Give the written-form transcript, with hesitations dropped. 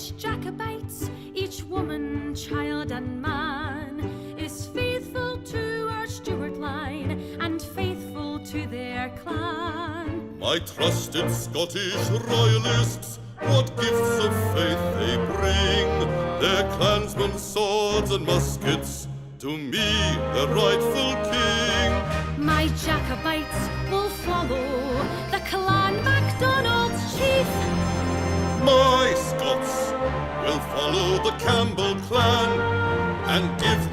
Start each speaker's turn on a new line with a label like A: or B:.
A: Irish Jacobites, each woman, child and man, is faithful to our Stuart line and faithful to their clan.
B: My trusted Scottish royalists, what gifts of faith they bring, their clansmen, swords and muskets, to me, the rightful king.
A: My Jacobites will follow the clan MacDonald's chief.
B: My Scots will follow the Campbell clan and give